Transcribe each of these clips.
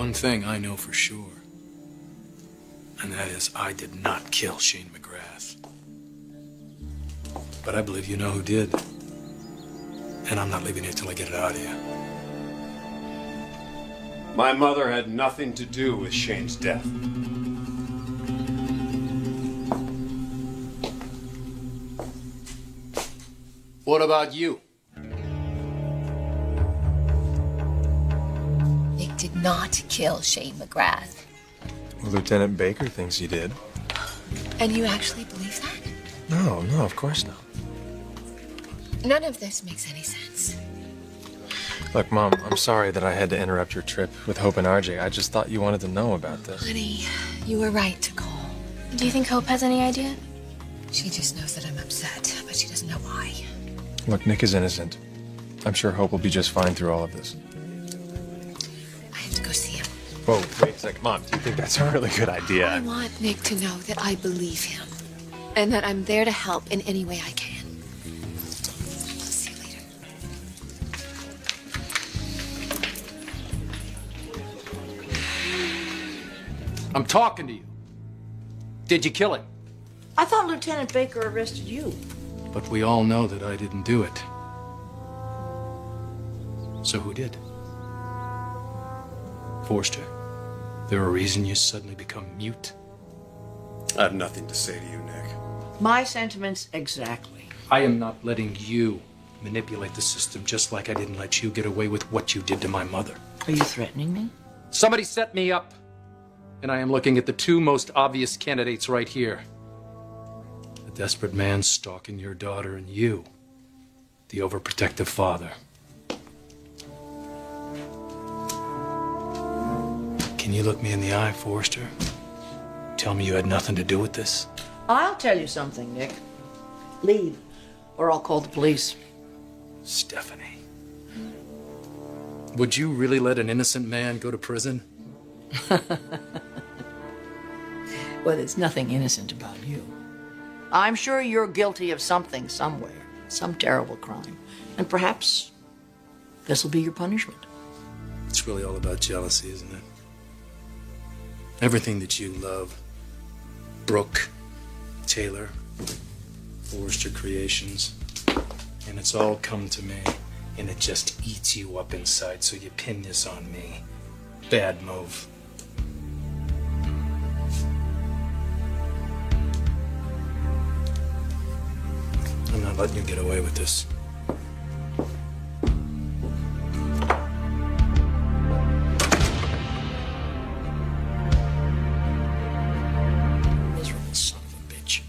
one thing I know for sure, and that is I did not kill Shane McGrath. But I believe you know who did. And I'm not leaving here till I get it out of you. My mother had nothing to do with Shane's death. What about you? Nick did not kill Shane McGrath. Well, Lieutenant Baker thinks he did. And you actually believe that? No, of course not. None of this makes any sense. Look, Mom, I'm sorry that I had to interrupt your trip with Hope and RJ. I just thought you wanted to know about this. Honey, you were right to call. Do you think Hope has any idea? She just knows that I'm upset, but she doesn't know why. Look, Nick is innocent. I'm sure Hope will be just fine through all of this. I have to go see him. Whoa, wait a second. Mom, do you think that's a really good idea? I want Nick to know that I believe him and that I'm there to help in any way I can. See you later. I'm talking to you. Did you kill him? I thought Lieutenant Baker arrested you. But we all know that I didn't do it. So who did? Forster, there a reason you suddenly become mute? I have nothing to say to you, Nick. My sentiments exactly. I am not letting you manipulate the system just like I didn't let you get away with what you did to my mother. Are you threatening me? Somebody set me up, and I am looking at the two most obvious candidates right here. The desperate man stalking your daughter, and you, the overprotective father. Can you look me in the eye, Forster? Tell me you had nothing to do with this? I'll tell you something, Nick. Leave, or I'll call the police. Stephanie. Would you really let an innocent man go to prison? Well, there's nothing innocent about you. I'm sure you're guilty of something somewhere, some terrible crime. And perhaps this will be your punishment. It's really all about jealousy, isn't it? Everything that you love, Brooke, Taylor, Forrester Creations, and it's all come to me, and it just eats you up inside, so you pin this on me. Bad move. I'm not letting you get away with this. Miserable son of a bitch.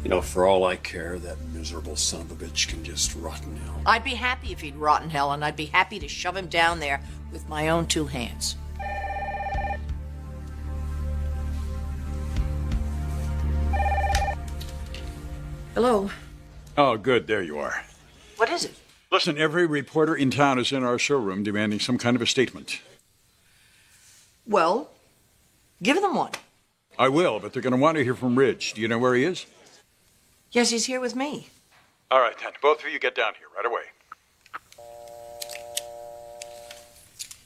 You know, for all I care, that miserable son of a bitch can just rot in hell. I'd be happy if he'd rot in hell, and I'd be happy to shove him down there with my own two hands. Hello. Oh, good. There you are. What is it? Listen, every reporter in town is in our showroom demanding some kind of a statement. Well, give them one. I will, but they're going to want to hear from Ridge. Do you know where he is? Yes, he's here with me. All right, then. Both of you get down here right away.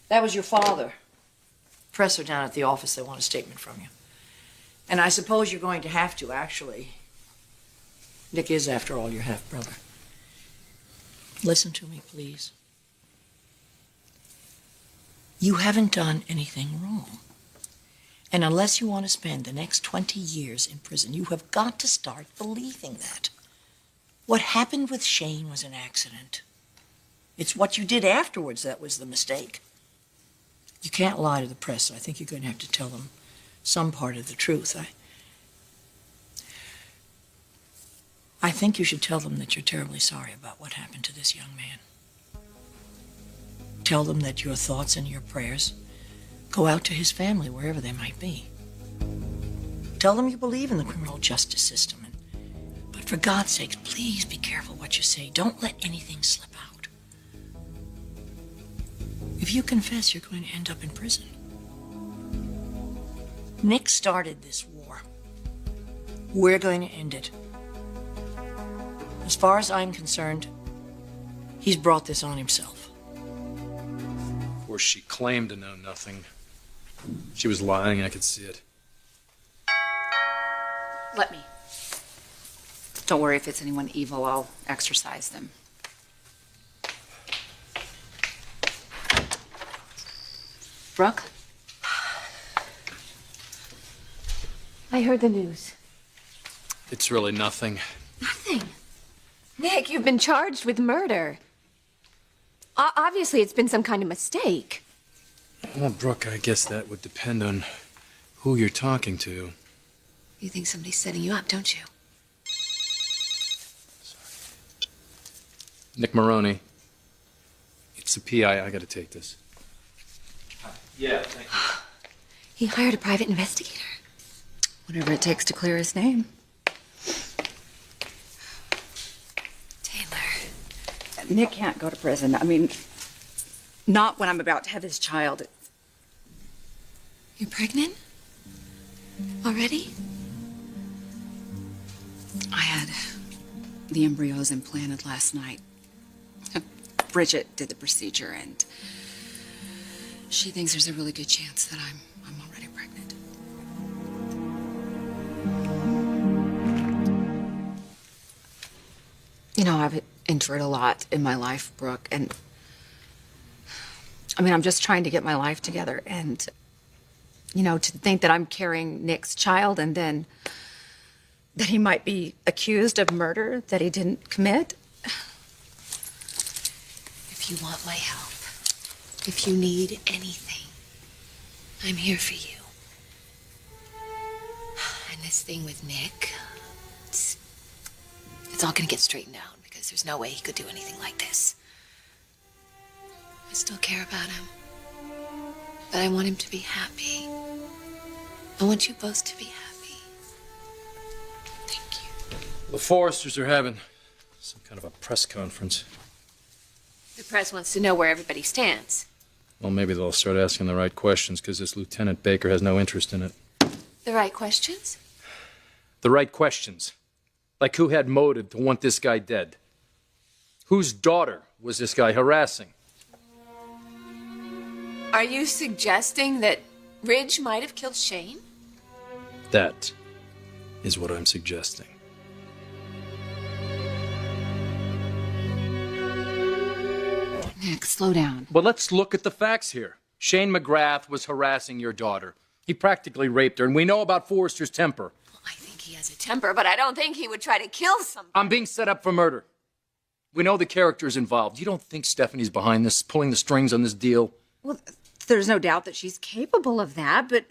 That was your father. Press her down at the office. They want a statement from you. And I suppose you're going to have to, actually. Nick is, after all, your half-brother. Listen to me, please. You haven't done anything wrong. And unless you want to spend the next 20 years in prison, you have got to start believing that. What happened with Shane was an accident. It's what you did afterwards that was the mistake. You can't lie to the press, so I think you're going to have to tell them some part of the truth. I think you should tell them that you're terribly sorry about what happened to this young man. Tell them that your thoughts and your prayers go out to his family, wherever they might be. Tell them you believe in the criminal justice system. But for God's sakes, please be careful what you say. Don't let anything slip out. If you confess, you're going to end up in prison. Nick started this war. We're going to end it. As far as I'm concerned, he's brought this on himself. course, she claimed to know nothing. She was lying, I could see it. Let me. Don't worry, if it's anyone evil, I'll exorcise them. Brooke? I heard the news. It's really nothing. Nothing. Nick, you've been charged with murder. Obviously, it's been some kind of mistake. Well, Brooke, I guess that would depend on who you're talking to. You think somebody's setting you up, don't you? Nick Maroney. It's the PI. I gotta take this. Yeah, thank you. He hired a private investigator. Whatever it takes to clear his name. Taylor. Nick can't go to prison. I mean, not when I'm about to have his child. You're pregnant? Already? I had the embryos implanted last night. Bridget did the procedure, and she thinks there's a really good chance that I'm already pregnant. You know, I've endured a lot in my life, Brooke, and I mean, I'm just trying to get my life together, and you know, to think that I'm carrying Nick's child and then that he might be accused of murder that he didn't commit. If you want my help, if you need anything, I'm here for you. And this thing with Nick, it's all gonna get straightened out because there's no way he could do anything like this. I still care about him, but I want him to be happy. I want you both to be happy. Thank you. The Forresters are having some kind of a press conference. The press wants to know where everybody stands. Well, maybe they'll start asking the right questions because this Lieutenant Baker has no interest in it. The right questions? The right questions. Like who had motive to want this guy dead? Whose daughter was this guy harassing? Are you suggesting that Ridge might have killed Shane? That is what I'm suggesting. Nick, slow down. But let's look at the facts here. Shane McGrath was harassing your daughter. He practically raped her, and we know about Forrester's temper. Well, I think he has a temper, but I don't think he would try to kill somebody. I'm being set up for murder. We know the characters involved. You don't think Stephanie's behind this, pulling the strings on this deal? Well, there's no doubt that she's capable of that, but,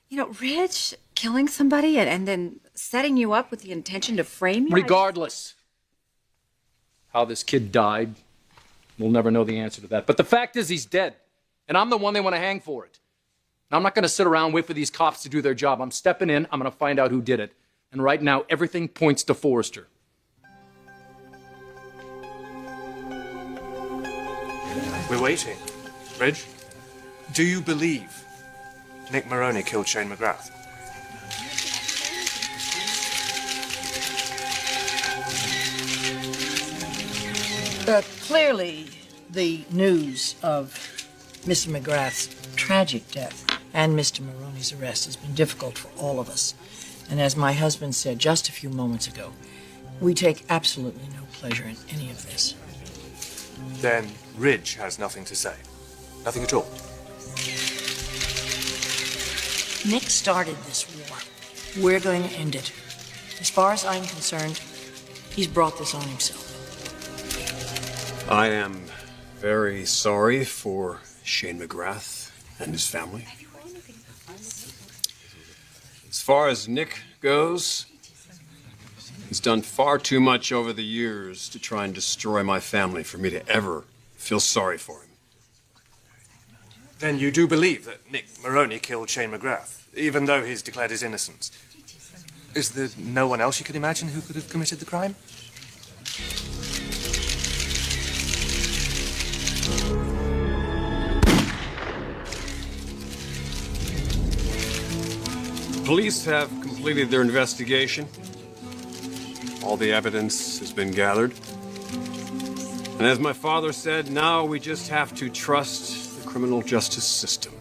you know, Ridge killing somebody and then setting you up with the intention to frame you? Regardless how this kid died, we'll never know the answer to that. But the fact is he's dead, and I'm the one they want to hang for it. Now, I'm not going to sit around and wait for these cops to do their job. I'm stepping in. I'm going to find out who did it. And right now, everything points to Forrester. We're waiting. Ridge, do you believe Nick Maroney killed Shane McGrath? Clearly, the news of Mr. McGrath's tragic death and Mr. Maroney's arrest has been difficult for all of us. And as my husband said just a few moments ago, we take absolutely no pleasure in any of this. Then Ridge has nothing to say. Nothing at all. Nick started this war. We're going to end it. As far as I'm concerned, he's brought this on himself. I am very sorry for Shane McGrath and his family. As far as Nick goes, he's done far too much over the years to try and destroy my family for me to ever feel sorry for him. Then you do believe that Nick Maroney killed Shane McGrath, even though he's declared his innocence. Is there no one else you could imagine who could have committed the crime? Police have completed their investigation. All the evidence has been gathered. And as my father said, now we just have to trust the criminal justice system.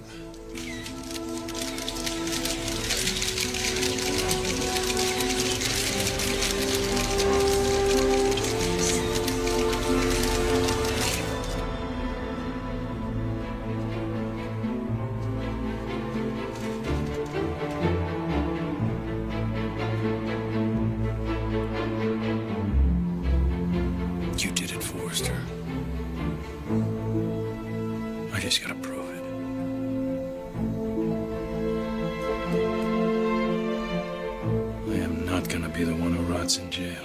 You did it, Forrester. I just gotta prove it. I am not gonna be the one who rots in jail.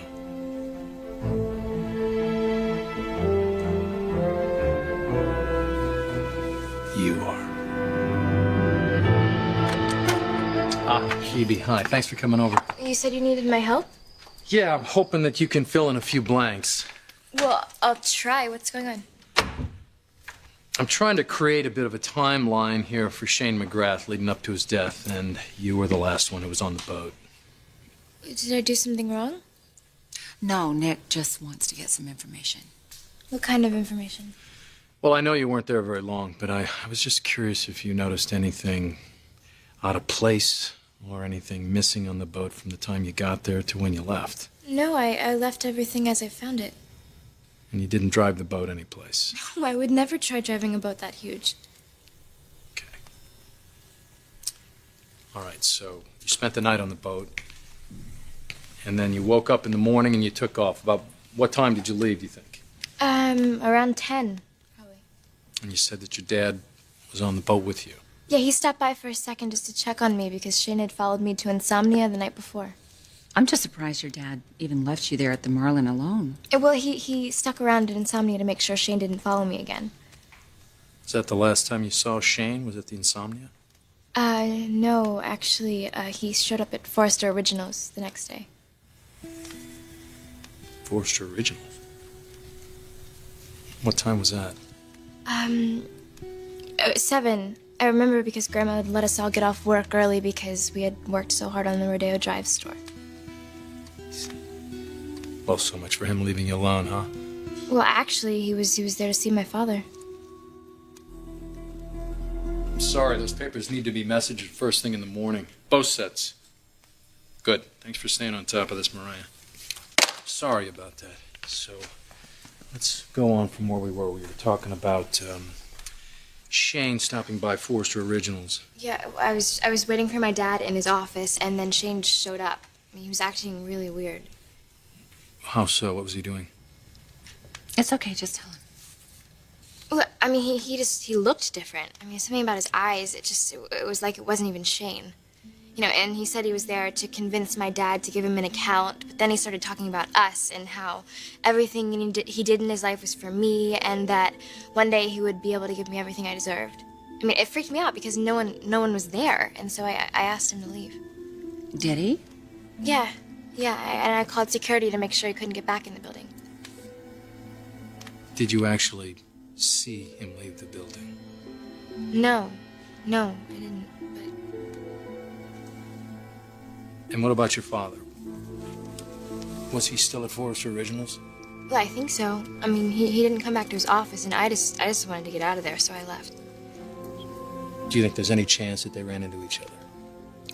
You are. Phoebe, hi. Thanks for coming over. You said you needed my help? Yeah, I'm hoping that you can fill in a few blanks. Well, I'll try. What's going on? I'm trying to create a bit of a timeline here for Shane McGrath leading up to his death, and you were the last one who was on the boat. Did I do something wrong? No, Nick just wants to get some information. What kind of information? Well, I know you weren't there very long, but I was just curious if you noticed anything out of place or anything missing on the boat from the time you got there to when you left. No, I left everything as I found it. And you didn't drive the boat anyplace. Oh, I would never try driving a boat that huge. Okay. All right, so you spent the night on the boat, and then you woke up in the morning and you took off. About what time did you leave, do you think? Around 10, probably. And you said that your dad was on the boat with you. Yeah, he stopped by for a second just to check on me because Shane had followed me to Insomnia the night before. I'm just surprised your dad even left you there at the Marlin alone. Well, he stuck around at Insomnia to make sure Shane didn't follow me again. Is that the last time you saw Shane? Was it the Insomnia? No, actually, he showed up at Forrester Originals the next day. Forrester Originals? What time was that? 7. I remember because Grandma would let us all get off work early because we had worked so hard on the Rodeo Drive store. Well, so much for him leaving you alone, huh? Well, actually, he was there to see my father. I'm sorry, those papers need to be messaged first thing in the morning. Both sets. Good. Thanks for staying on top of this, Mariah. Sorry about that. So, let's go on from where we were. We were talking about, Shane stopping by Forrester Originals. Yeah, I was waiting for my dad in his office, and then Shane showed up. I mean, he was acting really weird. How so? What was he doing? It's okay, just tell him. Well, I mean, he looked different. I mean, something about his eyes, it was like it wasn't even Shane. You know, and he said he was there to convince my dad to give him an account, but then he started talking about us and how everything he did in his life was for me, and that one day he would be able to give me everything I deserved. I mean, it freaked me out because no one was there, and so I asked him to leave. Did he? Yeah, and I called security to make sure he couldn't get back in the building. Did you actually see him leave the building? No, I didn't. And what about your father? Was he still at Forrester Originals? Well, I think so. I mean, he didn't come back to his office, and I just wanted to get out of there, so I left. Do you think there's any chance that they ran into each other?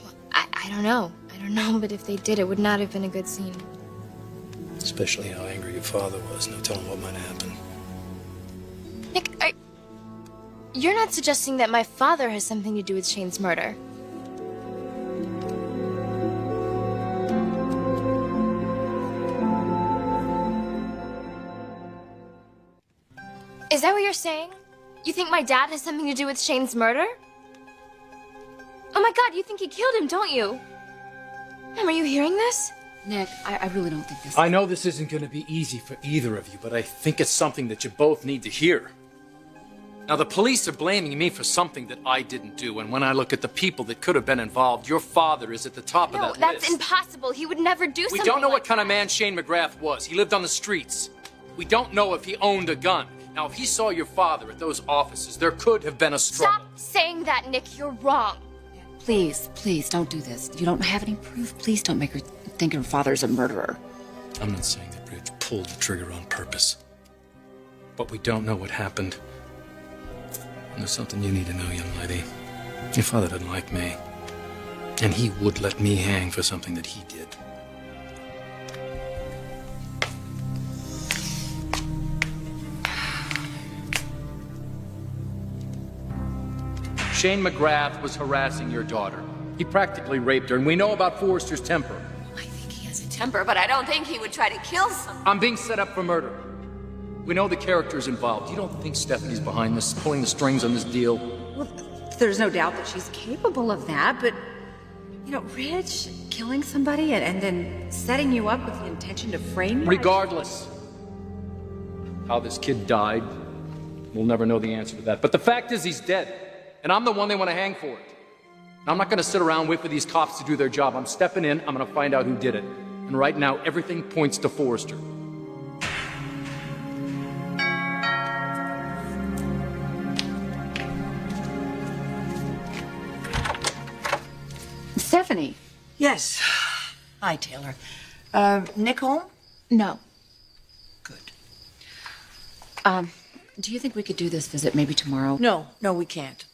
Well, I don't know, but if they did, it would not have been a good scene. Especially how angry your father was. No telling what might happen. Nick, you're not suggesting that my father has something to do with Shane's murder? Is that what you're saying? You think my dad has something to do with Shane's murder? Oh my God, you think he killed him, don't you? Mom, are you hearing this? Nick, I really don't think this... I know this isn't going to be easy for either of you, but I think it's something that you both need to hear. Now, the police are blaming me for something that I didn't do, and when I look at the people that could have been involved, your father is at the top of that list. No, that's impossible. He would never do something We don't know like what kind that. of man Shane McGrath was. He lived on the streets. We don't know if he owned a gun. Now, if he saw your father at those offices, there could have been a struggle. Stop saying that, Nick. You're wrong. Please, don't do this. You don't have any proof. Please don't make her think her father's a murderer. I'm not saying that Bridge pulled the trigger on purpose. But we don't know what happened. And there's something you need to know, young lady. Your father doesn't like me. And he would let me hang for something that he did. Shane McGrath was harassing your daughter. He practically raped her, and we know about Forrester's temper. I think he has a temper, but I don't think he would try to kill someone. I'm being set up for murder. We know the characters involved. You don't think Stephanie's behind this, pulling the strings on this deal? Well, there's no doubt that she's capable of that, but, you know, Rich killing somebody and then setting you up with the intention to frame you? Regardless how this kid died, we'll never know the answer to that. But the fact is he's dead, and I'm the one they want to hang for it. And I'm not going to sit around and wait for these cops to do their job. I'm stepping in, I'm going to find out who did it. And right now, everything points to Forrester. Stephanie. Yes. Hi, Taylor. Nick home? No. Good. Do you think we could do this visit maybe tomorrow? No, we can't.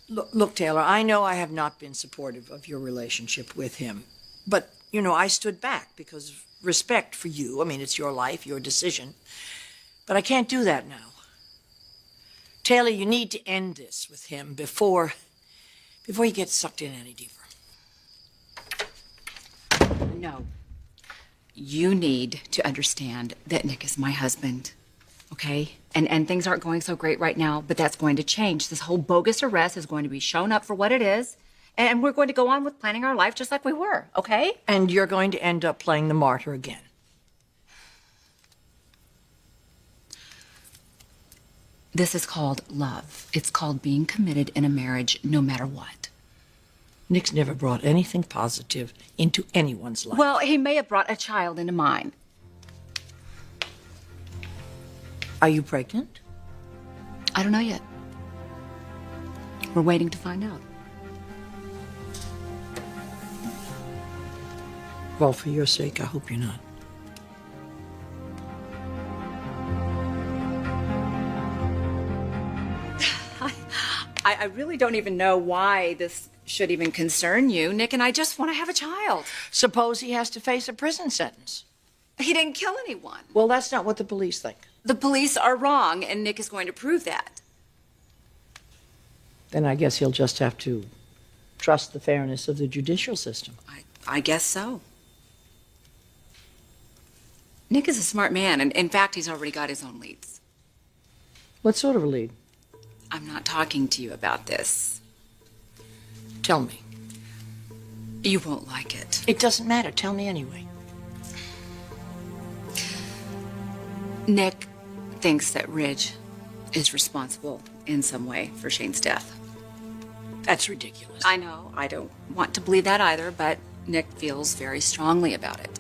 Look, Taylor, I know I have not been supportive of your relationship with him. But, you know, I stood back because of respect for you. I mean, it's your life, your decision. But I can't do that now. Taylor, you need to end this with him before you get sucked in any deeper. No. You need to understand that Nick is my husband, okay? And things aren't going so great right now, but that's going to change. This whole bogus arrest is going to be shown up for what it is, and we're going to go on with planning our life just like we were, okay? And you're going to end up playing the martyr again. This is called love. It's called being committed in a marriage no matter what. Nick's never brought anything positive into anyone's life. Well, he may have brought a child into mine. Are you pregnant? I don't know yet. We're waiting to find out. Well, for your sake, I hope you're not. I really don't even know why this should even concern you. Nick and I just want to have a child. Suppose he has to face a prison sentence. He didn't kill anyone. Well, that's not what the police think. The police are wrong, and Nick is going to prove that. Then I guess he'll just have to trust the fairness of the judicial system. I guess so. Nick is a smart man, and in fact, he's already got his own leads. What sort of a lead? I'm not talking to you about this. Tell me. You won't like it. It doesn't matter. Tell me anyway. Nick thinks that Ridge is responsible in some way for Shane's death. That's ridiculous. I know. I don't want to believe that either, but Nick feels very strongly about it.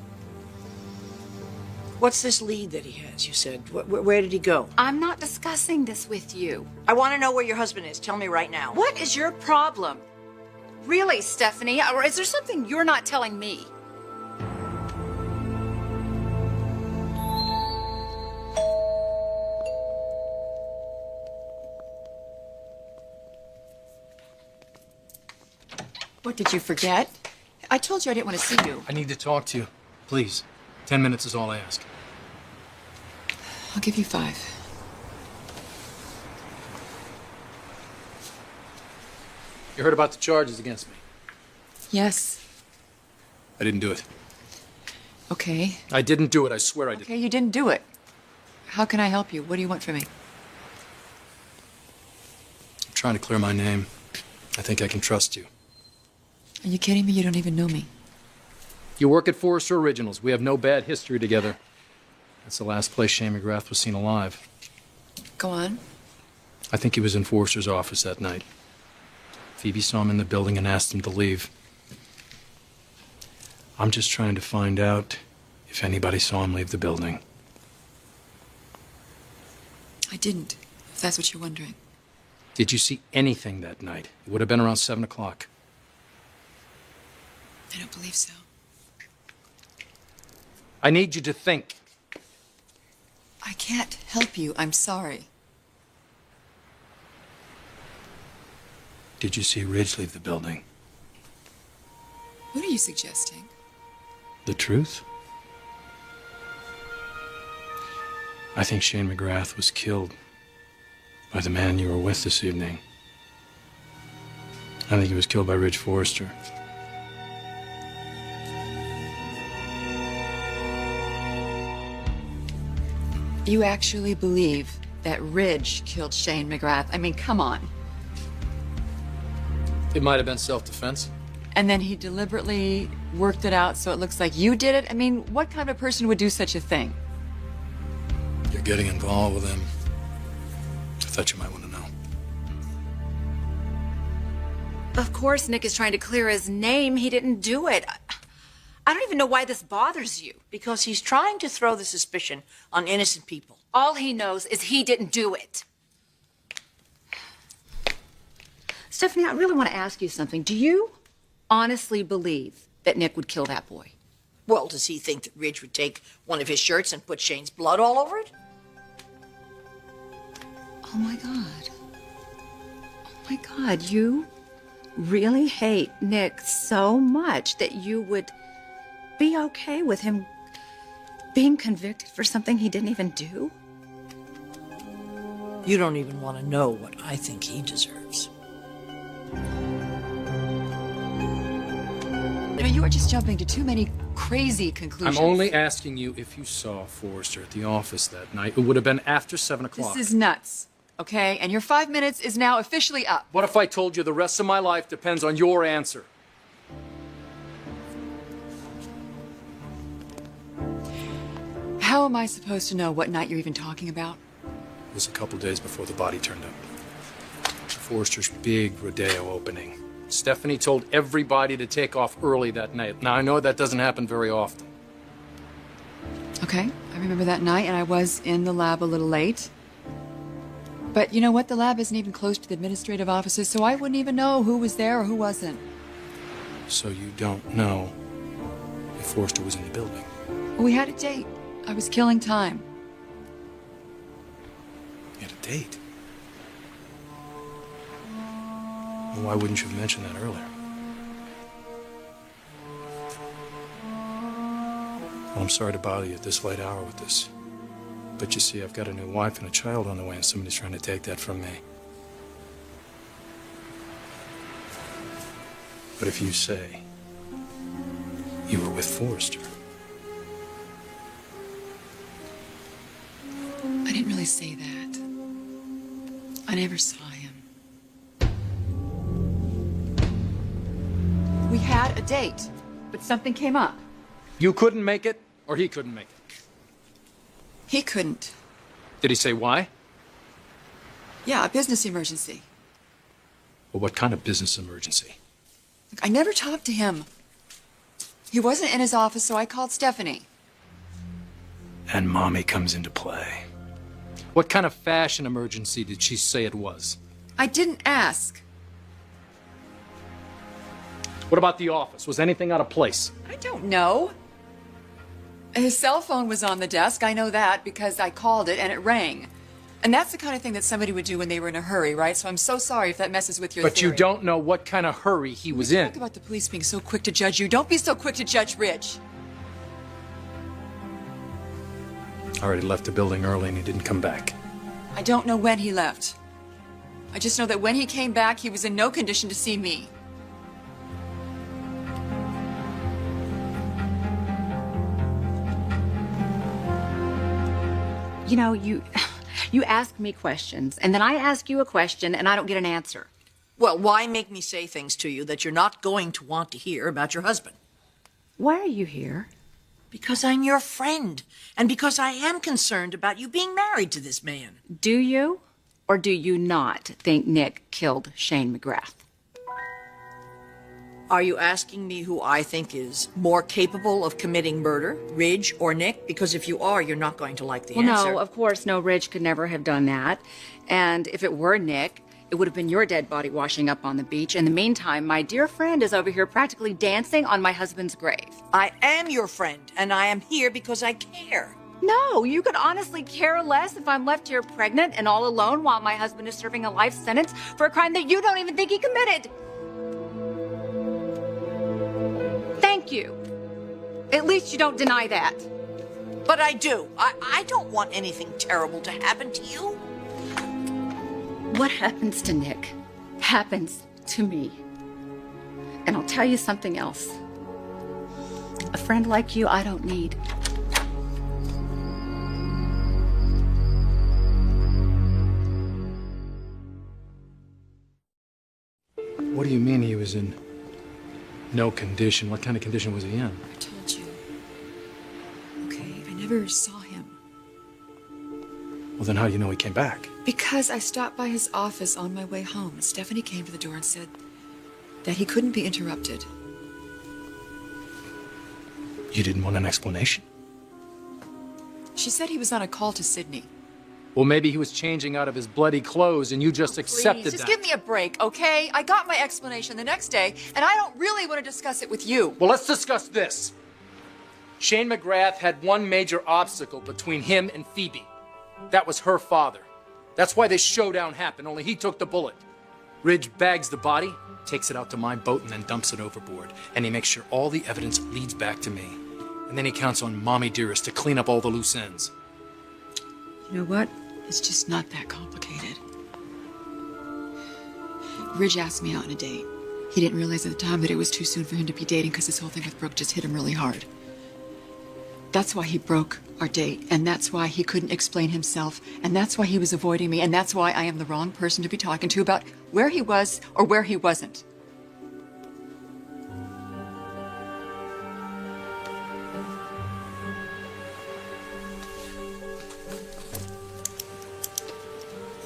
What's this lead that he has, you said? Where did he go? I'm not discussing this with you. I want to know where your husband is. Tell me right now. What is your problem? Really, Stephanie? Or is there something you're not telling me? What, did you forget? I told you I didn't want to see you. I need to talk to you. Please. 10 minutes is all I ask. I'll give you 5. You heard about the charges against me. Yes. I didn't do it. Okay. I didn't do it. I swear I didn't. Okay, you didn't do it. How can I help you? What do you want from me? I'm trying to clear my name. I think I can trust you. Are you kidding me? You don't even know me. You work at Forrester Originals. We have no bad history together. That's the last place Shane McGrath was seen alive. Go on. I think he was in Forrester's office that night. Phoebe saw him in the building and asked him to leave. I'm just trying to find out if anybody saw him leave the building. I didn't, if that's what you're wondering. Did you see anything that night? It would have been around 7 o'clock. I don't believe so. I need you to think. I can't help you. I'm sorry. Did you see Ridge leave the building? What are you suggesting? The truth? I think Shane McGrath was killed by the man you were with this evening. I think he was killed by Ridge Forrester. You actually believe that Ridge killed Shane McGrath? I mean, come on. It might have been self-defense. And then he deliberately worked it out so it looks like you did it? I mean, what kind of person would do such a thing? You're getting involved with him. I thought you might want to know. Of course, Nick is trying to clear his name. He didn't do it. I don't even know why this bothers you. Because he's trying to throw the suspicion on innocent people. All he knows is he didn't do it. Stephanie, I really want to ask you something. Do you honestly believe that Nick would kill that boy? Well, does he think that Ridge would take one of his shirts and put Shane's blood all over it? Oh my God. Oh my God, you really hate Nick so much that you would be okay with him being convicted for something he didn't even do? You don't even want to know what I think he deserves. You are just jumping to too many crazy conclusions. I'm only asking you if you saw Forrester at the office that night. It would have been after 7 o'clock. This is nuts, okay? And your 5 minutes is now officially up. What if I told you the rest of my life depends on your answer? How am I supposed to know what night you're even talking about? It was a couple days before the body turned up. Forrester's big rodeo opening. Stephanie told everybody to take off early that night. Now, I know that doesn't happen very often. Okay, I remember that night, and I was in the lab a little late. But you know what? The lab isn't even close to the administrative offices, so I wouldn't even know who was there or who wasn't. So you don't know if Forrester was in the building? We had a date. I was killing time. You had a date? Well, why wouldn't you have mentioned that earlier? Well, I'm sorry to bother you at this late hour with this. But you see, I've got a new wife and a child on the way, and somebody's trying to take that from me. But if you say you were with Forrester... I didn't really say that. I never saw him. We had a date, but something came up. You couldn't make it, or he couldn't make it? He couldn't. Did he say why? Yeah, a business emergency. Well, what kind of business emergency? Look, I never talked to him. He wasn't in his office, so I called Stephanie. And Mommy comes into play. What kind of fashion emergency did she say it was? I didn't ask. What about the office? Was anything out of place? I don't know. His cell phone was on the desk. I know that because I called it and it rang. And that's the kind of thing that somebody would do when they were in a hurry, right? So I'm so sorry if that messes with your But theory. you don't know what kind of hurry he was in. Talk about the police being so quick to judge you. Don't be so quick to judge Ridge. I already left the building early and he didn't come back. I don't know when he left. I just know that when he came back, he was in no condition to see me. You know, you ask me questions, and then I ask you a question, and I don't get an answer. Well, why make me say things to you that you're not going to want to hear about your husband? Why are you here? Because I'm your friend, and because I am concerned about you being married to this man. Do you or do you not think Nick killed Shane McGrath? Are you asking me who I think is more capable of committing murder, Ridge or Nick? Because if you are, you're not going to like the answer. No, of course, no, Ridge could never have done that. And if it were Nick, it would have been your dead body washing up on the beach. In the meantime, my dear friend is over here practically dancing on my husband's grave. I am your friend, and I am here because I care. No, you could honestly care less if I'm left here pregnant and all alone while my husband is serving a life sentence for a crime that you don't even think he committed. Thank you. At least you don't deny that. But I do. I don't want anything terrible to happen to you. What happens to Nick happens to me. And I'll tell you something else. A friend like you, I don't need. What do you mean he was in no condition? What kind of condition was he in? I told you. Okay, I never saw him. Well, then how do you know he came back? Because I stopped by his office on my way home. Stephanie came to the door and said that he couldn't be interrupted. You didn't want an explanation? She said he was on a call to Sydney. Well, maybe he was changing out of his bloody clothes and you just accepted Please, just that. give me a break, okay? I got my explanation the next day, and I don't really want to discuss it with you. Well, let's discuss this. Shane McGrath had one major obstacle between him and Phoebe. That was her father. That's why this showdown happened, only he took the bullet. Ridge bags the body, takes it out to my boat, and then dumps it overboard. And he makes sure all the evidence leads back to me. And then he counts on Mommy Dearest to clean up all the loose ends. You know what? It's just not that complicated. Ridge asked me out on a date. He didn't realize at the time that it was too soon for him to be dating because this whole thing with Brooke just hit him really hard. That's why he broke our date, and that's why he couldn't explain himself, and that's why he was avoiding me, and that's why I am the wrong person to be talking to about where he was or where he wasn't.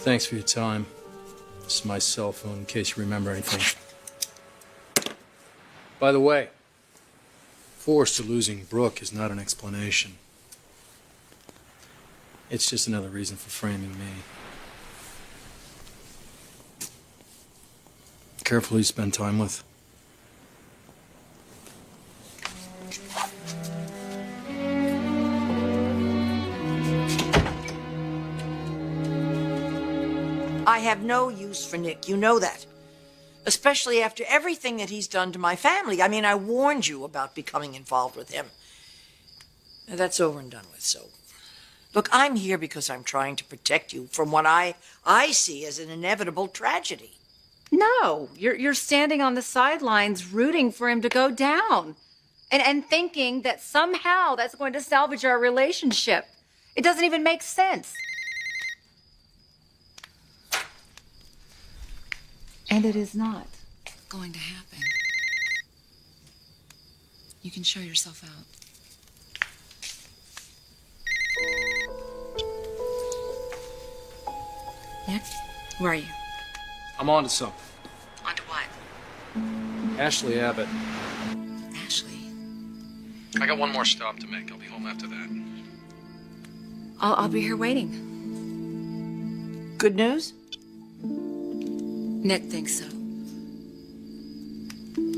Thanks for your time. This is my cell phone in case you remember anything. By the way, Forrester losing Brooke is not an explanation. It's just another reason for framing me. Careful who you spend time with. I have no use for Nick, you know that. Especially after everything that he's done to my family. I mean, I warned you about becoming involved with him. Now, that's over and done with, so... Look, I'm here because I'm trying to protect you from what I see as an inevitable tragedy. No, you're standing on the sidelines rooting for him to go down and thinking that somehow that's going to salvage our relationship. It doesn't even make sense. And it is not Going to happen. You can show yourself out. Nick, where are you? I'm on to something. On to what? Ashley Abbott. Ashley. I got one more stop to make. I'll be home after that. I'll be here waiting. Good news? Nick thinks so.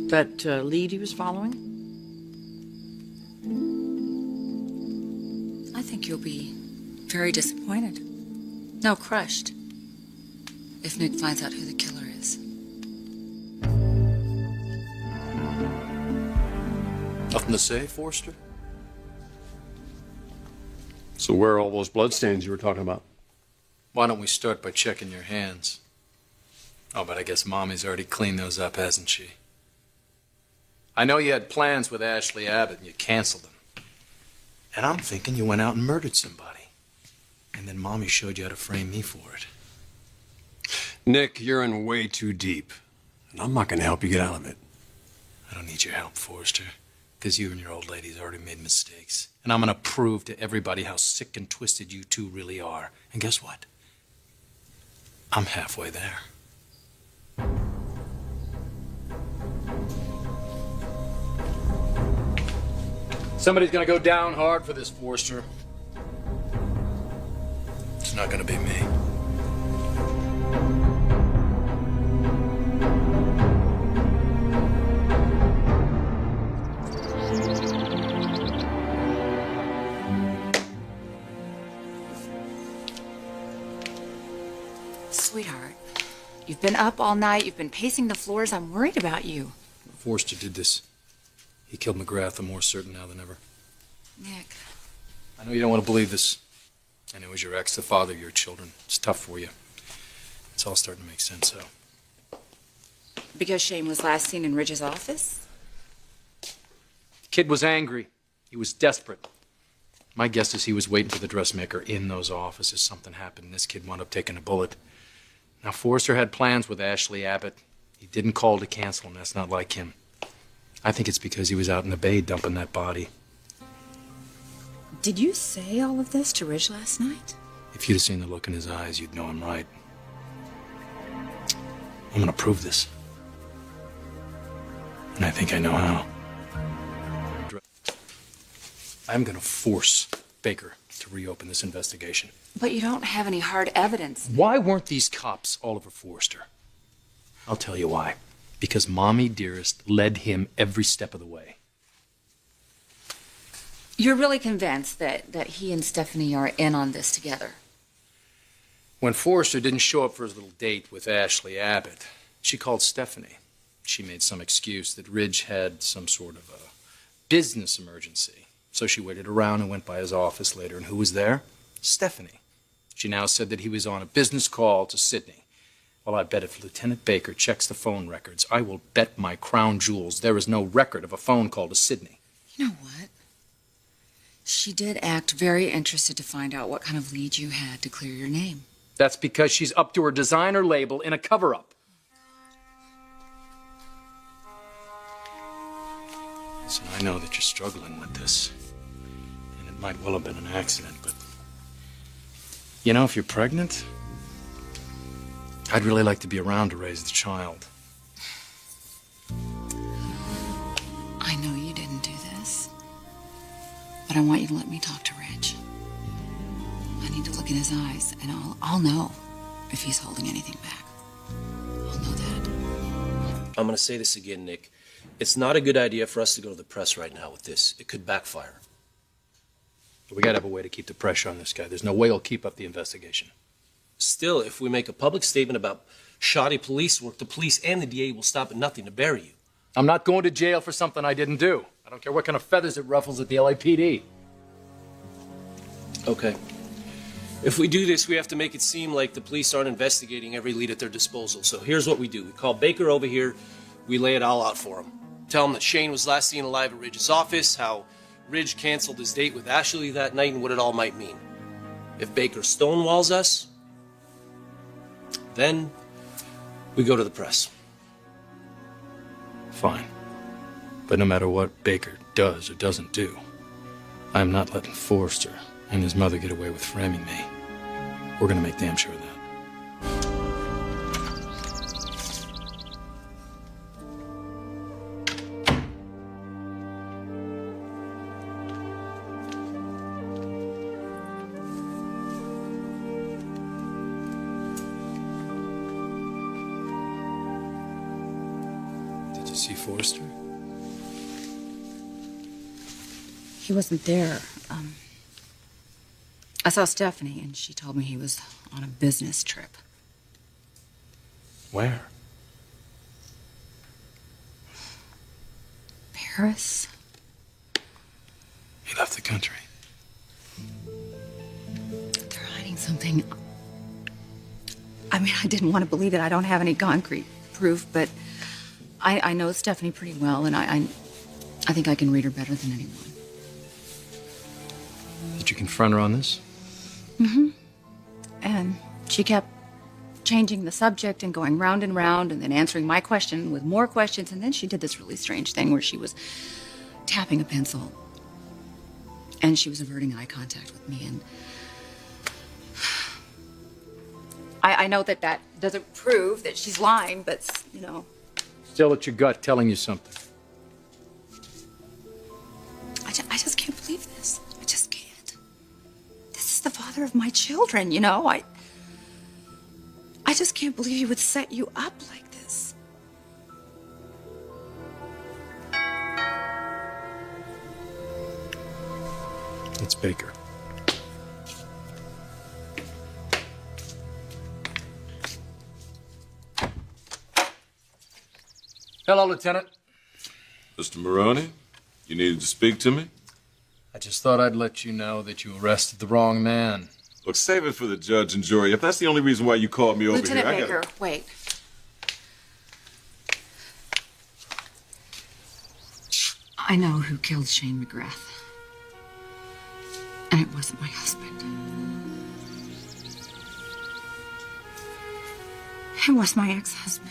That lead he was following? I think you'll be very disappointed. No, crushed. If Nick finds out who the killer is. Nothing to say, Forrester? So where are all those bloodstains you were talking about? Why don't we start by checking your hands? Oh, but I guess Mommy's already cleaned those up, hasn't she? I know you had plans with Ashley Abbott and you canceled them. And I'm thinking you went out and murdered somebody. And then Mommy showed you how to frame me for it. Nick, you're in way too deep. And I'm not going to help you get out of it. I don't need your help, Forrester. Because you and your old lady's already made mistakes. And I'm going to prove to everybody how sick and twisted you two really are. And guess what? I'm halfway there. Somebody's gonna go down hard for this, Forrester. It's not going to be me. Sweetheart, you've been up all night. You've been pacing the floors. I'm worried about you. Forrester did this. He killed McGrath. I'm more certain now than ever. Nick. I know you don't want to believe this. I know it was your ex, the father of your children. It's tough for you. It's all starting to make sense, though. Because Shane was last seen in Ridge's office? Kid was angry. He was desperate. My guess is he was waiting for the dressmaker in those offices. Something happened, and this kid wound up taking a bullet. Now, Forrester had plans with Ashley Abbott. He didn't call to cancel them. That's not like him. I think it's because he was out in the bay dumping that body. Did you say all of this to Ridge last night? If you'd have seen the look in his eyes, you'd know I'm right. I'm gonna prove this. And I think I know how. I'm gonna force Baker to reopen this investigation. But you don't have any hard evidence. Why weren't these cops all over Forrester? I'll tell you why. Because Mommy Dearest led him every step of the way. You're really convinced that he and Stephanie are in on this together? When Forrester didn't show up for his little date with Ashley Abbott, she called Stephanie. She made some excuse that Ridge had some sort of a business emergency. So she waited around and went by his office later. And who was there? Stephanie. She now said that he was on a business call to Sydney. Well, I bet if Lieutenant Baker checks the phone records, I will bet my crown jewels there is no record of a phone call to Sydney. You know what? She did act very interested to find out what kind of lead you had to clear your name. That's because she's up to her designer label in a cover-up. Listen, I know that you're struggling with this. And it might well have been an accident, but... You know, if you're pregnant, I'd really like to be around to raise the child. I know you didn't do this, but I want you to let me talk to Ridge. I need to look in his eyes, and I'll know if he's holding anything back. I'll know that. I'm going to say this again, Nick. It's not a good idea for us to go to the press right now with this. It could backfire. We gotta have a way to keep the pressure on this guy. There's no way he'll keep up the investigation. Still, if we make a public statement about shoddy police work, the police and the DA will stop at nothing to bury you. I'm not going to jail for something I didn't do. I don't care what kind of feathers it ruffles at the LAPD. Okay. If we do this, we have to make it seem like the police aren't investigating every lead at their disposal. So here's what we do. We call Baker over here. We lay it all out for him. Tell him that Shane was last seen alive at Ridge's office, how Ridge canceled his date with Ashley that night, and what it all might mean. If Baker stonewalls us, then we go to the press. Fine. But no matter what Baker does or doesn't do, I'm not letting Forrester and his mother get away with framing me. We're gonna make damn sure of that. Did you see Forrester? He wasn't there. I saw Stephanie, and she told me he was on a business trip. Where? Paris? He left the country. They're hiding something. I mean, I didn't want to believe it. I don't have any concrete proof, but I know Stephanie pretty well, and I think I can read her better than anyone. Did you confront her on this? Mm-hmm. And she kept changing the subject and going round and round and then answering my question with more questions. And then she did this really strange thing where she was tapping a pencil and she was averting eye contact with me. And I know that doesn't prove that she's lying, but, you know. Still at your gut telling you something. I just can't believe this. I just can't. This is the father of my children, you know? I just can't believe he would set you up like this. It's Baker. Hello, Lieutenant. Mr. Maroney, you needed to speak to me? I just thought I'd let you know that you arrested the wrong man. Look, save it for the judge and jury. If that's the only reason why you called me over Lieutenant here, Baker, wait. I know who killed Shane McGrath. And it wasn't my husband. It was my ex-husband,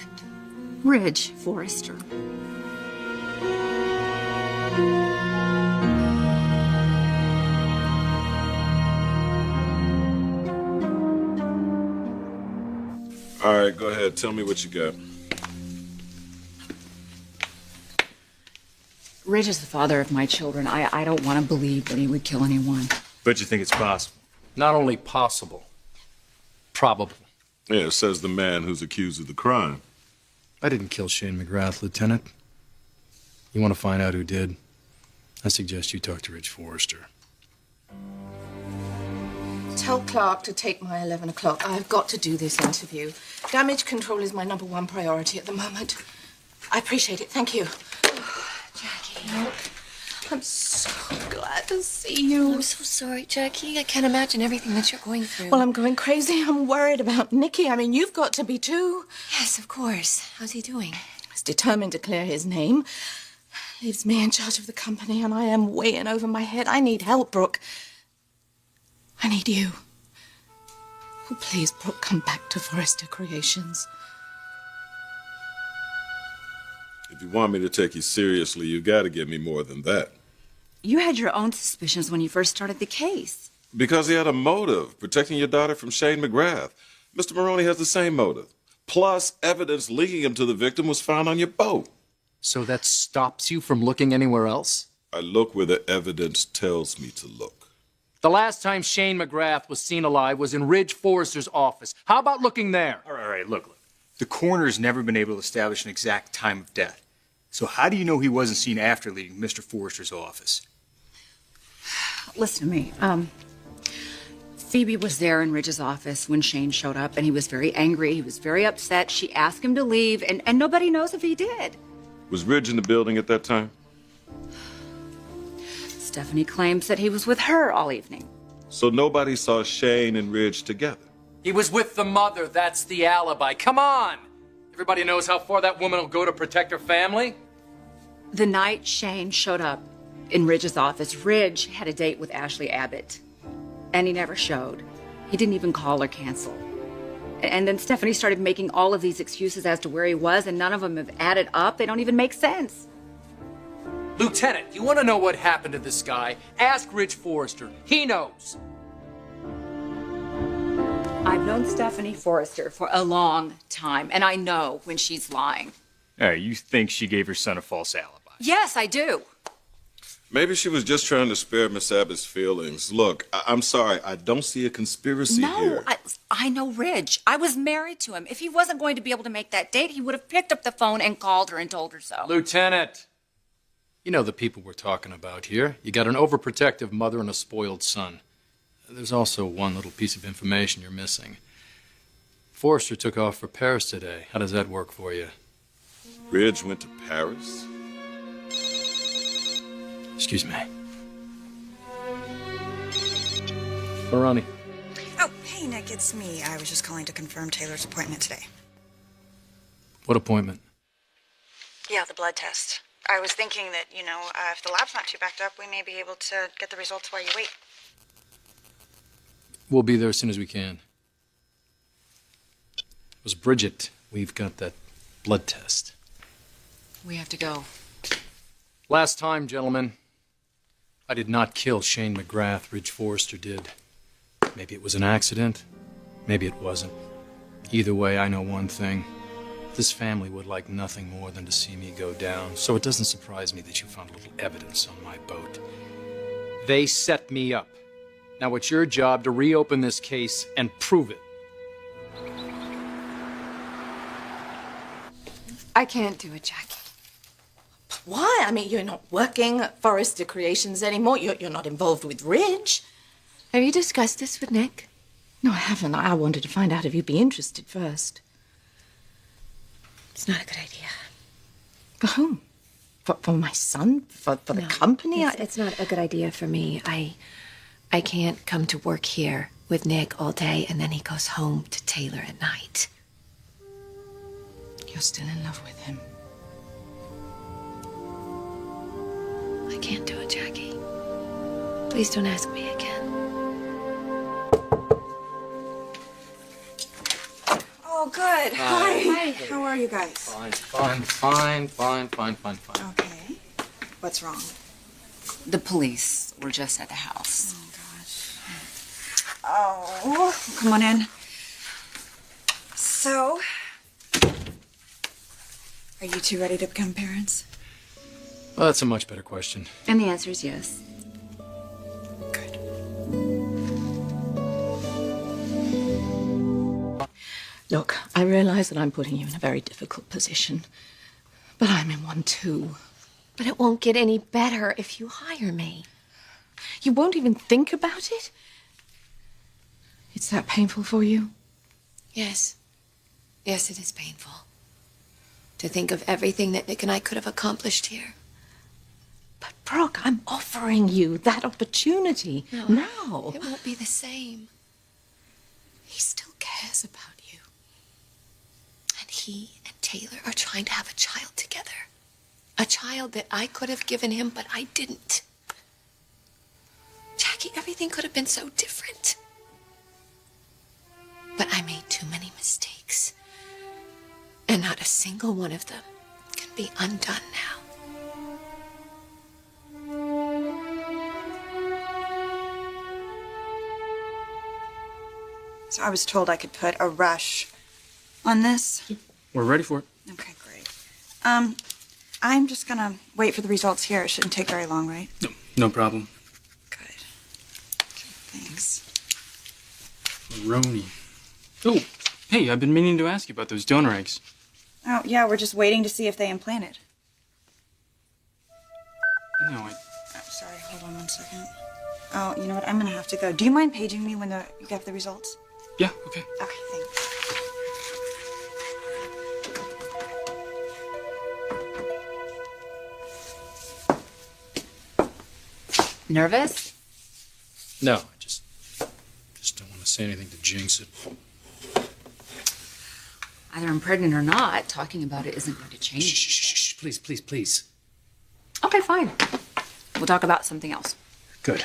Ridge Forrester. All right, go ahead. Tell me what you got. Ridge is the father of my children. I don't want to believe that he would kill anyone. But you think it's possible? Not only possible, probable. Yeah, says the man who's accused of the crime. I didn't kill Shane McGrath, Lieutenant. You want to find out who did? I suggest you talk to Ridge Forrester. Tell Clark to take my 11 o'clock. I've got to do this interview. Damage control is my #1 priority at the moment. I appreciate it. Thank you. Jackie, I'm so glad to see you. I'm so sorry, Jackie. I can't imagine everything that you're going through. Well, I'm going crazy. I'm worried about Nicky. I mean, you've got to be too. Yes, of course. How's he doing? He's determined to clear his name. Leaves me in charge of the company, and I am way in over my head. I need help, Brooke. I need you. Oh, please, Brooke, come back to Forrester Creations. If you want me to take you seriously, you got to give me more than that. You had your own suspicions when you first started the case. Because he had a motive, protecting your daughter from Shane McGrath. Mr. Maroney has the same motive. Plus, evidence linking him to the victim was found on your boat. So that stops you from looking anywhere else? I look where the evidence tells me to look. The last time Shane McGrath was seen alive was in Ridge Forrester's office. How about looking there? All right, look. The coroner's never been able to establish an exact time of death. So how do you know he wasn't seen after leaving Mr. Forrester's office? Listen to me. Phoebe was there in Ridge's office when Shane showed up, and he was very angry. He was very upset. She asked him to leave, and nobody knows if he did. Was Ridge in the building at that time? Stephanie claims that he was with her all evening. So nobody saw Shane and Ridge together? He was with the mother. That's the alibi. Come on! Everybody knows how far that woman will go to protect her family. The night Shane showed up in Ridge's office, Ridge had a date with Ashley Abbott. And he never showed. He didn't even call or cancel. And then Stephanie started making all of these excuses as to where he was, and none of them have added up. They don't even make sense. Lieutenant, you want to know what happened to this guy? Ask Ridge Forrester. He knows. I've known Stephanie Forrester for a long time, and I know when she's lying. Hey, you think she gave her son a false alibi? Yes, I do. Maybe she was just trying to spare Miss Abbott's feelings. Look, I'm sorry, I don't see a conspiracy here. No, I know Ridge. I was married to him. If he wasn't going to be able to make that date, he would have picked up the phone and called her and told her so. Lieutenant, you know the people we're talking about here. You got an overprotective mother and a spoiled son. There's also one little piece of information you're missing. Forrester took off for Paris today. How does that work for you? Ridge went to Paris? Excuse me. Maroney. Oh, hey, Nick, it's me. I was just calling to confirm Taylor's appointment today. What appointment? Yeah, the blood test. I was thinking that, if the lab's not too backed up, we may be able to get the results while you wait. We'll be there as soon as we can. It was Bridget. We've got that blood test. We have to go. Last time, gentlemen, I did not kill Shane McGrath. Ridge Forrester did. Maybe it was an accident. Maybe it wasn't. Either way, I know one thing. This family would like nothing more than to see me go down, so it doesn't surprise me that you found a little evidence on my boat. They set me up. Now it's your job to reopen this case and prove it. I can't do it, Jackie. Why? I mean, you're not working at Forrester Creations anymore. You're not involved with Ridge. Have you discussed this with Nick? No, I haven't. I wanted to find out if you'd be interested first. It's not a good idea. For whom? For my son? For the company? It's not a good idea for me. I can't come to work here with Nick all day and then he goes home to Taylor at night. You're still in love with him. I can't do it, Jackie. Please don't ask me again. Oh, good. Hi. How are you guys? Fine. Okay. What's wrong? The police were just at the house. Oh, come on in. So, are you two ready to become parents? Well, that's a much better question. And the answer is yes. Look, I realize that I'm putting you in a very difficult position, but I'm in one too. But it won't get any better if you hire me. You won't even think about it? It's that painful for you? Yes. Yes, it is painful. To think of everything that Nick and I could have accomplished here. But Brooke, I'm offering you that opportunity now. It won't be the same. He still cares about you. And he and Taylor are trying to have a child together. A child that I could have given him, but I didn't. Jackie, everything could have been so different. But I made too many mistakes. And not a single one of them can be undone now. So I was told I could put a rush on this. We're ready for it. Okay, great. I'm just gonna wait for the results here. It shouldn't take very long, right? No problem. Thanks. Roni. Oh, hey, I've been meaning to ask you about those donor eggs. Oh, yeah, we're just waiting to see if they implanted. No, Sorry, hold on one second. Oh, you know what? I'm gonna have to go. Do you mind paging me when you have the results? Yeah, okay. Okay, thanks. Nervous? No, I just don't want to say anything to jinx it. Either I'm pregnant or not, talking about it isn't going to change. Shh, please. Okay, fine. We'll talk about something else. Good.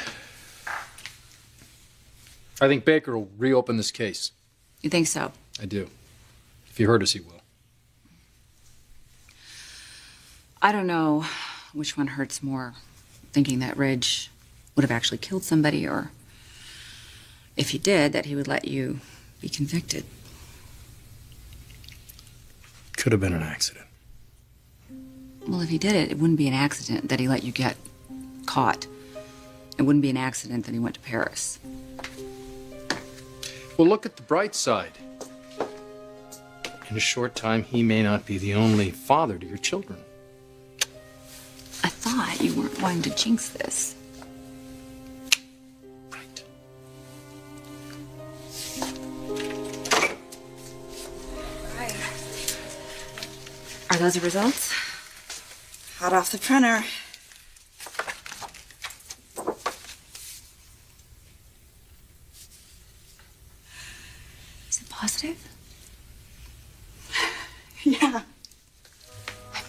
I think Baker will reopen this case. You think so? I do. If he heard us, he will. I don't know which one hurts more. Thinking that Ridge would have actually killed somebody, or if he did, that he would let you be convicted. Could have been an accident. Well, if he did it, it wouldn't be an accident that he let you get caught. It wouldn't be an accident that he went to Paris. Well, look at the bright side. In a short time, he may not be the only father to your children. I thought you weren't wanting to jinx this. Right. Are those the results? Hot off the printer. Is it positive? Yeah.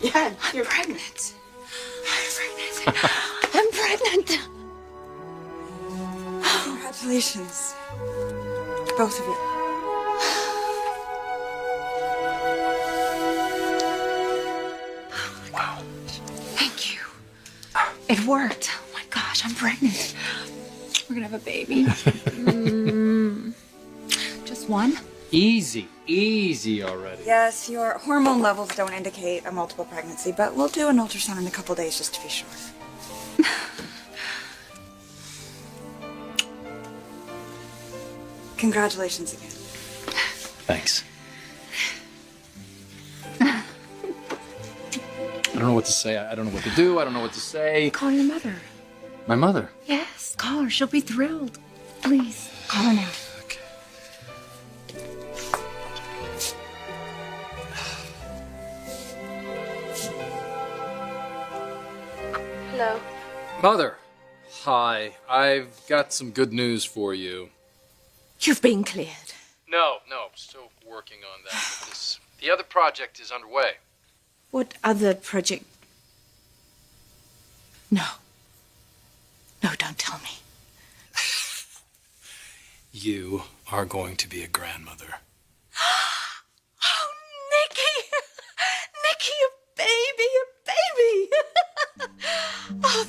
Yeah, you're pregnant. I'm pregnant. Congratulations. Both of you. Wow. Thank you. It worked. Oh my gosh, I'm pregnant. We're gonna have a baby. Just one? Easy already. Yes, your hormone levels don't indicate a multiple pregnancy, but we'll do an ultrasound in a couple days just to be sure. Congratulations again. Thanks. I don't know what to say. I don't know what to do. I don't know what to say. Call your mother. My mother. Yes, call her. She'll be thrilled. Please, call her now. Mother, hi. I've got some good news for you. You've been cleared. No, still working on that. But the other project is underway. What other project? No. No, don't tell me. You are going to be a grandmother. Oh, Nicky! Nicky, a baby! Oh,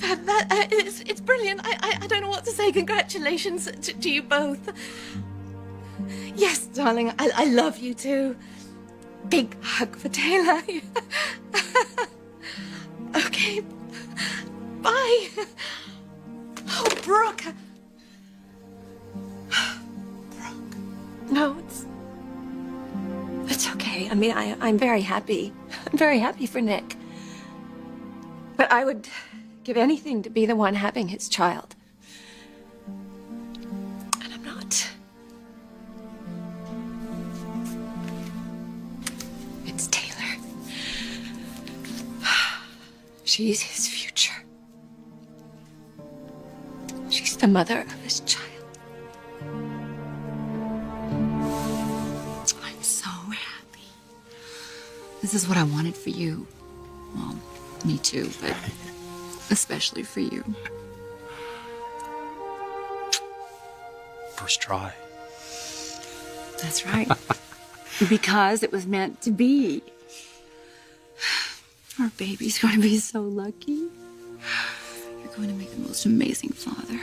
it's brilliant. I don't know what to say. Congratulations to you both. Yes, darling, I love you too. Big hug for Taylor. Okay, bye. Oh, Brooke. Brooke. No, it's okay. I mean, I'm very happy. I'm very happy for Nick. But I would give anything to be the one having his child. And I'm not. It's Taylor. She's his future. She's the mother of his child. I'm so happy. This is what I wanted for you. Well, me too, but especially for you. First try. That's right. Because it was meant to be. Our baby's going to be so lucky. You're going to make the most amazing father.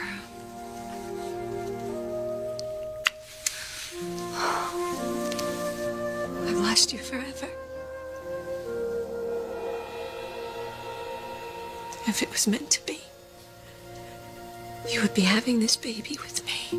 I've lost you forever. If it was meant to be, you would be having this baby with me.